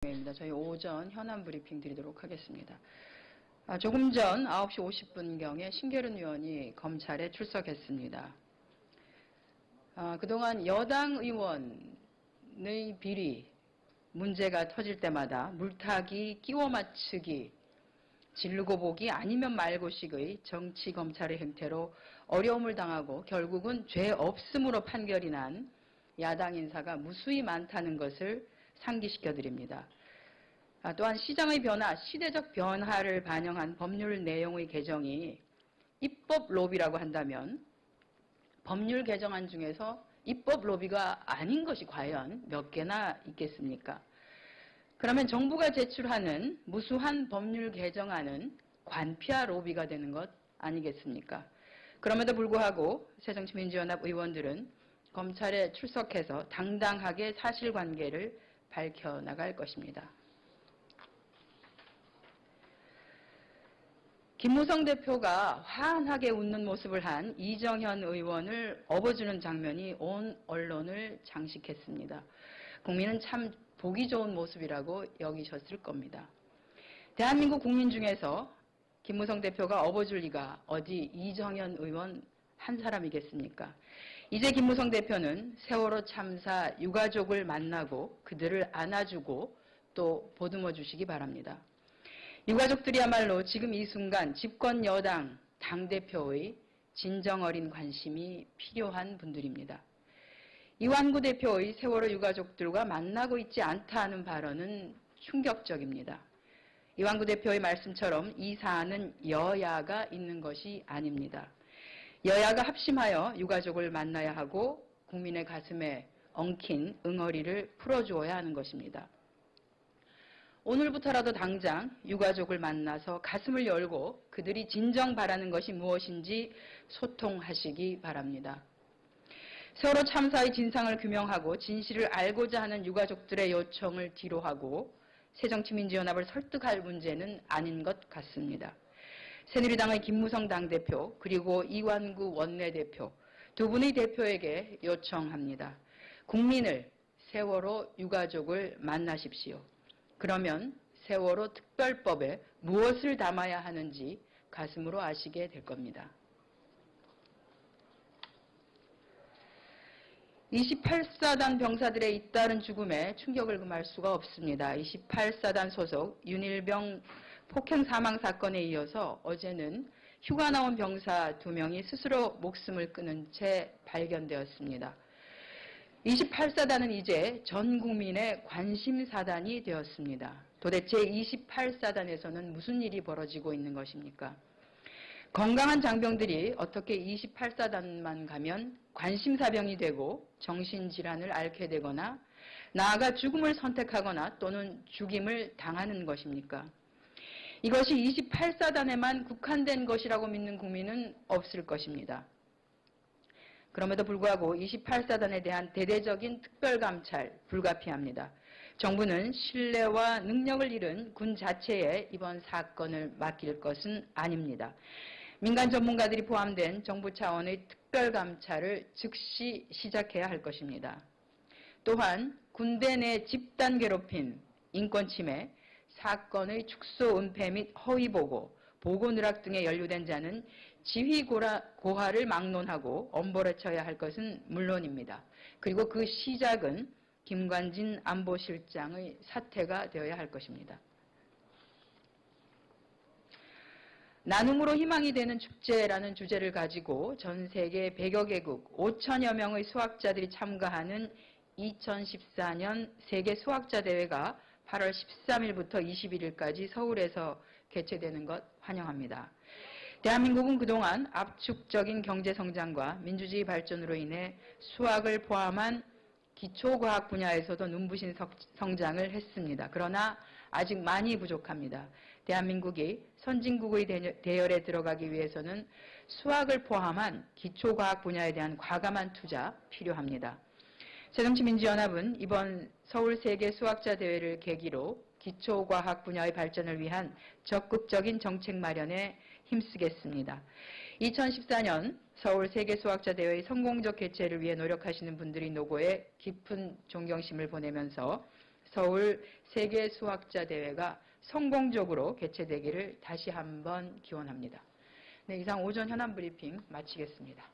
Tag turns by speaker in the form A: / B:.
A: 입니다. 저희 오전 현안 브리핑 드리도록 하겠습니다. 조금 전 9시 50분경에 신계륜 의원이 검찰에 출석했습니다. 그동안 여당 의원의 비리 문제가 터질 때마다 물타기, 끼워 맞추기, 지르고 보기 아니면 말고식의 정치 검찰의 행태로 어려움을 당하고 결국은 죄 없음으로 판결이 난 야당 인사가 무수히 많다는 것을 상기시켜 드립니다. 또한 시장의 변화, 시대적 변화를 반영한 법률 내용의 개정이 입법 로비라고 한다면 법률 개정안 중에서 입법 로비가 아닌 것이 과연 몇 개나 있겠습니까? 그러면 정부가 제출하는 무수한 법률 개정안은 관피아 로비가 되는 것 아니겠습니까? 그럼에도 불구하고 새정치민주연합 의원들은 검찰에 출석해서 당당하게 사실관계를 밝혀나갈 것입니다. 김무성 대표가 환하게 웃는 모습을 한 이정현 의원을 업어주는 장면이 온 언론을 장식했습니다. 국민은 참 보기 좋은 모습이라고 여기셨을 겁니다. 대한민국 국민 중에서 김무성 대표가 업어줄 리가 어디 이정현 의원 한 사람이겠습니까? 이제 김무성 대표는 세월호 참사 유가족을 만나고 그들을 안아주고 또 보듬어 주시기 바랍니다. 유가족들이야말로 지금 이 순간 집권 여당 당대표의 진정 어린 관심이 필요한 분들입니다. 이완구 대표의 세월호 유가족들과 만나고 있지 않다는 발언은 충격적입니다. 이완구 대표의 말씀처럼 이 사안은 여야가 있는 것이 아닙니다. 여야가 합심하여 유가족을 만나야 하고 국민의 가슴에 엉킨 응어리를 풀어주어야 하는 것입니다. 오늘부터라도 당장 유가족을 만나서 가슴을 열고 그들이 진정 바라는 것이 무엇인지 소통하시기 바랍니다. 세월호 참사의 진상을 규명하고 진실을 알고자 하는 유가족들의 요청을 뒤로하고 새정치민주연합을 설득할 문제는 아닌 것 같습니다. 새누리당의 김무성 당대표 그리고 이완구 원내대표 두 분의 대표에게 요청합니다. 국민을 세월호 유가족을 만나십시오. 그러면 세월호 특별법에 무엇을 담아야 하는지 가슴으로 아시게 될 겁니다. 28사단 병사들의 잇따른 죽음에 충격을 금할 수가 없습니다. 28사단 소속 윤일병 폭행 사망 사건에 이어서 어제는 휴가 나온 병사 2명이 스스로 목숨을 끊은 채 발견되었습니다. 28사단은 이제 전 국민의 관심사단이 되었습니다. 도대체 28사단에서는 무슨 일이 벌어지고 있는 것입니까? 건강한 장병들이 어떻게 28사단만 가면 관심사병이 되고 정신질환을 앓게 되거나 나아가 죽음을 선택하거나 또는 죽임을 당하는 것입니까? 이것이 28사단에만 국한된 것이라고 믿는 국민은 없을 것입니다. 그럼에도 불구하고 28사단에 대한 대대적인 특별감찰 불가피합니다. 정부는 신뢰와 능력을 잃은 군 자체에 이번 사건을 맡길 것은 아닙니다. 민간 전문가들이 포함된 정부 차원의 특별감찰을 즉시 시작해야 할 것입니다. 또한 군대 내 집단 괴롭힘, 인권침해, 사건의 축소 은폐 및 허위보고, 보고 누락 등에 연루된 자는 지휘 고하를 막론하고 엄벌에 처해야 할 것은 물론입니다. 그리고 그 시작은 김관진 안보실장의 사퇴가 되어야 할 것입니다. 나눔으로 희망이 되는 축제라는 주제를 가지고 전 세계 100여 개국 5천여 명의 수학자들이 참가하는 2014년 세계 수학자 대회가 8월 13일부터 21일까지 서울에서 개최되는 것 환영합니다. 대한민국은 그동안 압축적인 경제성장과 민주주의 발전으로 인해 수학을 포함한 기초과학 분야에서도 눈부신 성장을 했습니다. 그러나 아직 많이 부족합니다. 대한민국이 선진국의 대열에 들어가기 위해서는 수학을 포함한 기초과학 분야에 대한 과감한 투자 필요합니다. 새정치민주연합은 이번 서울 세계 수학자 대회를 계기로 기초과학 분야의 발전을 위한 적극적인 정책 마련에 힘쓰겠습니다. 2014년 서울 세계 수학자 대회의 성공적 개최를 위해 노력하시는 분들의 노고에 깊은 존경심을 보내면서 서울 세계 수학자 대회가 성공적으로 개최되기를 다시 한번 기원합니다. 네, 이상 오전 현안 브리핑 마치겠습니다.